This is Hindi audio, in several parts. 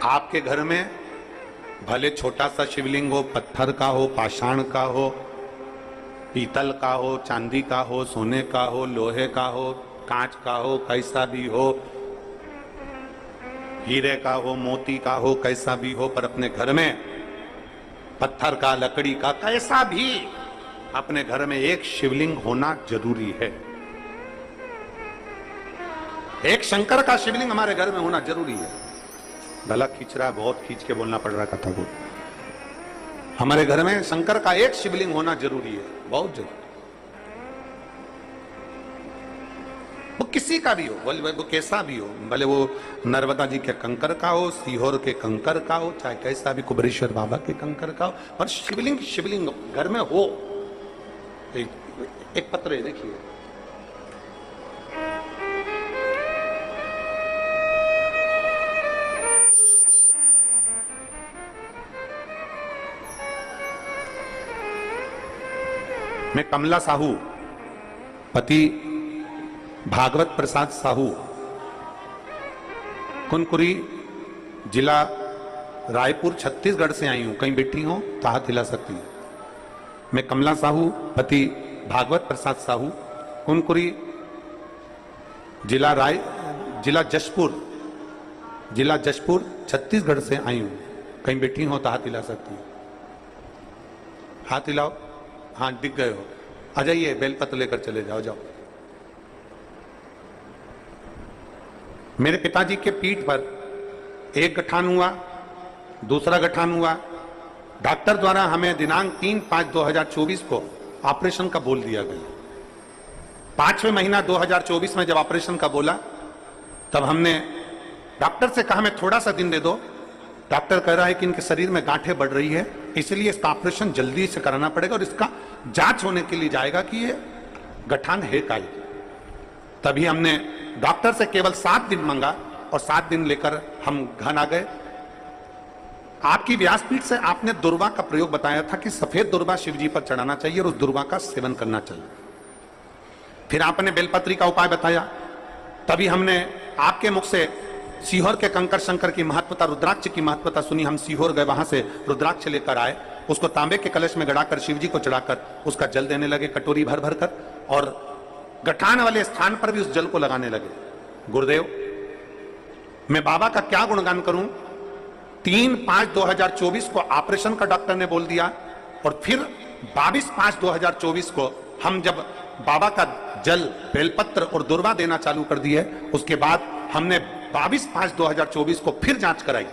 आपके घर में भले छोटा सा शिवलिंग हो, पत्थर का हो, पाषाण का हो, पीतल का हो, चांदी का हो, सोने का हो, लोहे का हो, कांच का हो, कैसा भी हो, हीरे का हो, मोती का हो, कैसा भी हो, पर अपने घर में पत्थर का, लकड़ी का, कैसा भी अपने घर में एक शिवलिंग होना जरूरी है। एक शंकर का शिवलिंग हमारे घर में होना जरूरी है। गला खींच रहा है, बहुत खींच के बोलना पड़ रहा है कथा को। हमारे घर में शंकर का एक शिवलिंग होना जरूरी है, बहुत जरूरी। वो किसी का भी हो, भले वो कैसा भी हो, भले वो नर्मदा जी के कंकर का हो, सीहोर के कंकर का हो, चाहे कैसा भी कुबेरेश्वर बाबा के कंकर का हो, पर शिवलिंग शिवलिंग घर में हो। एक पत्र है, देखिए, मैं कमला साहू, पति भागवत प्रसाद साहू, कुनकुरी, जिला रायपुर, छत्तीसगढ़ से आई हूं। कहीं बैठी हो तो हाथ हिला सकती है। मैं कमला साहू, पति भागवत प्रसाद साहू, कुनकुरी, जिला जशपुर, छत्तीसगढ़ से आई हूं। कहीं बैठी हो तो हाथ हिला सकती है। हाथ हिलाओ। हाँ, दिख गए हो। आ जाइए, बेलपत्र लेकर चले जाओ। जाओ। मेरे पिताजी के पीठ पर एक गठान हुआ, दूसरा गठान हुआ। डॉक्टर द्वारा हमें दिनांक 3/5/2024 को ऑपरेशन का बोल दिया गया। 5वें महीना 2024 में जब ऑपरेशन का बोला, तब हमने डॉक्टर से कहा, मैं थोड़ा सा दिन दे दो। डॉक्टर कह रहा है कि इनके शरीर में गांठें बढ़ रही है, इसलिए इसका ऑपरेशन जल्दी से कराना पड़ेगा और इसका जांच होने के लिए जाएगा कि ये गठान है का। तभी हमने डॉक्टर से केवल 7 दिन मांगा और 7 दिन लेकर हम घर आ गए। आपकी व्यासपीठ से आपने दुर्वा का प्रयोग बताया था कि सफेद दुर्वा शिव जी पर चढ़ाना चाहिए और उस दुर्वा का सेवन करना चाहिए। फिर आपने बेलपत्री का उपाय बताया। तभी हमने आपके मुख से सीहोर के कंकर शंकर की महत्वता, रुद्राक्ष की महत्वता सुनी। हम सीहोर गए, वहां से रुद्राक्ष लेकर आए, उसको तांबे के कलश में गड़ाकर शिव जी को चढ़ाकर उसका जल देने लगे, कटोरी भर भर कर, और गठान वाले स्थान पर भी उस जल को लगाने लगे। गुरुदेव, मैं बाबा का क्या गुणगान करूं। 3/5/2024 को ऑपरेशन का डॉक्टर ने बोल दिया और फिर 22/5/2024 को हम जब बाबा का जल, बेलपत्र और दुर्वा देना चालू कर दिए, उसके बाद हमने 22/5/2024 को फिर जांच कराई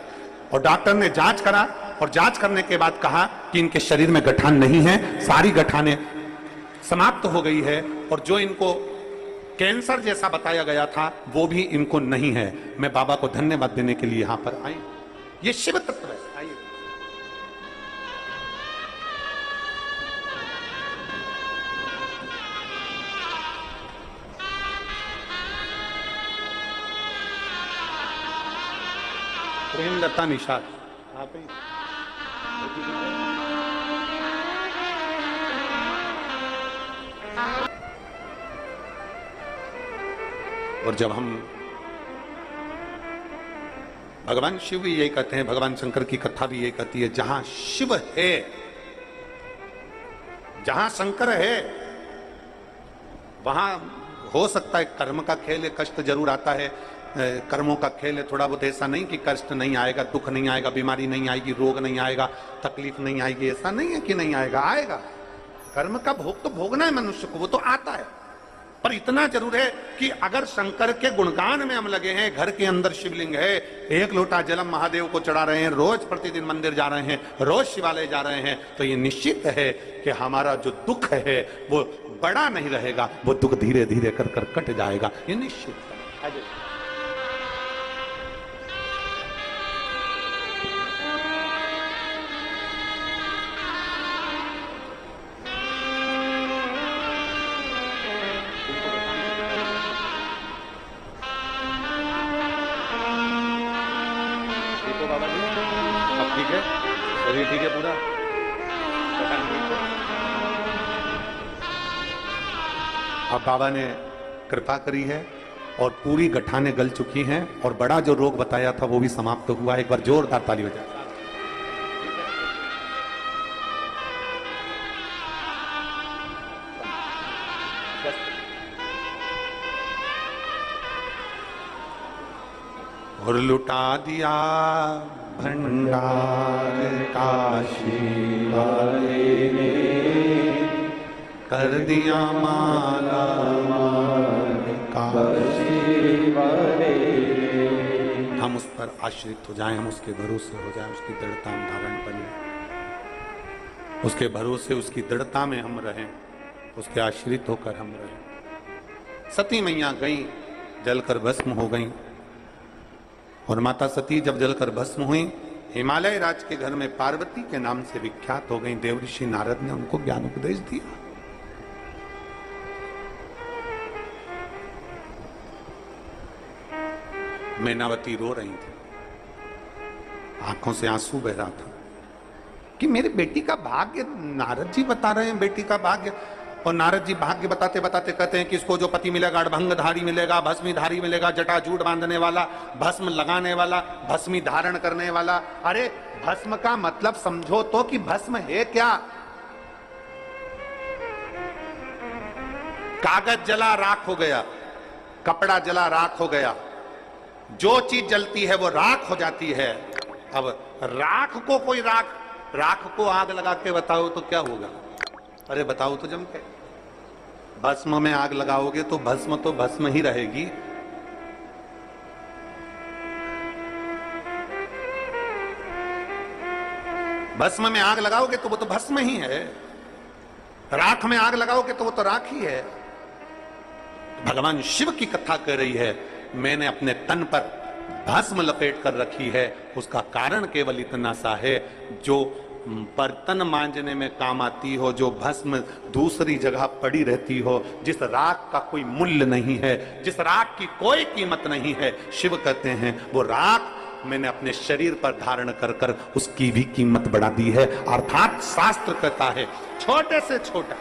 और डॉक्टर ने जांच करा और जांच करने के बाद कहा कि इनके शरीर में गठान नहीं है, सारी गठानें समाप्त हो गई है और जो इनको कैंसर जैसा बताया गया था वो भी इनको नहीं है। मैं बाबा को धन्यवाद देने के लिए यहां पर आई। ये शिव तत्व है। आइए। प्रेमलता निषाद, आप ही और जब हम भगवान शिव भी यही कहते हैं, भगवान शंकर की कथा भी यही कहती है, जहां शिव है, जहां शंकर है, वहां हो सकता है कर्म का खेल है, कष्ट जरूर आता है, कर्मों का खेल है। थोड़ा बहुत ऐसा नहीं कि कष्ट नहीं आएगा, दुख नहीं आएगा, बीमारी नहीं आएगी, रोग नहीं आएगा, तकलीफ नहीं आएगी, ऐसा नहीं है कि नहीं आएगा, आएगा। कर्म का भोग तो भोगना है मनुष्य को, वो तो आता है। पर इतना जरूर है कि अगर शंकर के गुणगान में हम लगे हैं, घर के अंदर शिवलिंग है, 1 लोटा जलम महादेव को चढ़ा रहे हैं, रोज प्रतिदिन मंदिर जा रहे हैं, रोज शिवालय जा रहे हैं, तो ये निश्चित है कि हमारा जो दुख है वो बड़ा नहीं रहेगा, वो दुख धीरे धीरे कर कर कट जाएगा, ये निश्चित है। ठीक है पूरा। अब बाबा ने कृपा करी है और पूरी गठाने गल चुकी हैं और बड़ा जो रोग बताया था वो भी समाप्त हुआ। एक बार जोरदार ताली हो जाए। और लुटा दिया भंडार काशी वाले ने, कर दिया माला काशी वाले। हम उस पर आश्रित हो जाएं, हम उसके भरोसे हो जाएं, उसकी दृढ़ता में धारण बने, उसके भरोसे उसकी दृढ़ता में हम रहें, उसके आश्रित होकर हम रहें। सती मैया गई, जलकर भस्म हो गई। और माता सती जब जलकर भस्म हुई, हिमालय राज के घर में पार्वती के नाम से विख्यात हो गई। देवऋषि नारद ने उनको ज्ञान उपदेश दिया। मैनावती रो रही थी, आंखों से आंसू बह रहा था कि मेरे बेटी का भाग्य, नारद जी बता रहे हैं बेटी का भाग्य। और नारद जी भाग्य बताते बताते कहते हैं कि इसको जो पति मिलेगा, अड़भंगधारी मिलेगा, भस्मीधारी मिलेगा, जटाजूट बांधने वाला, भस्म लगाने वाला, भस्मी धारण करने वाला। अरे भस्म का मतलब समझो तो कि भस्म है क्या? कागज जला राख हो गया, कपड़ा जला राख हो गया, जो चीज जलती है वो राख हो जाती है। अब राख को कोई राख को आग लगा के बताओ तो क्या होगा? अरे बताओ तो जम के। भस्म में आग लगाओगे तो भस्म ही रहेगी। भस्म में आग लगाओगे तो वो तो भस्म ही है। राख में आग लगाओगे तो वो तो राख ही है। भगवान शिव की कथा कर रही है, मैंने अपने तन पर भस्म लपेट कर रखी है। उसका कारण केवल इतना सा है, जो बर्तन मांजने में काम आती हो, जो भस्म दूसरी जगह पड़ी रहती हो, जिस राख का कोई मूल्य नहीं है, जिस राख की कोई कीमत नहीं है, शिव कहते हैं वो राख मैंने अपने शरीर पर धारण कर कर उसकी भी कीमत बढ़ा दी है। अर्थात शास्त्र कहता है छोटे से छोटा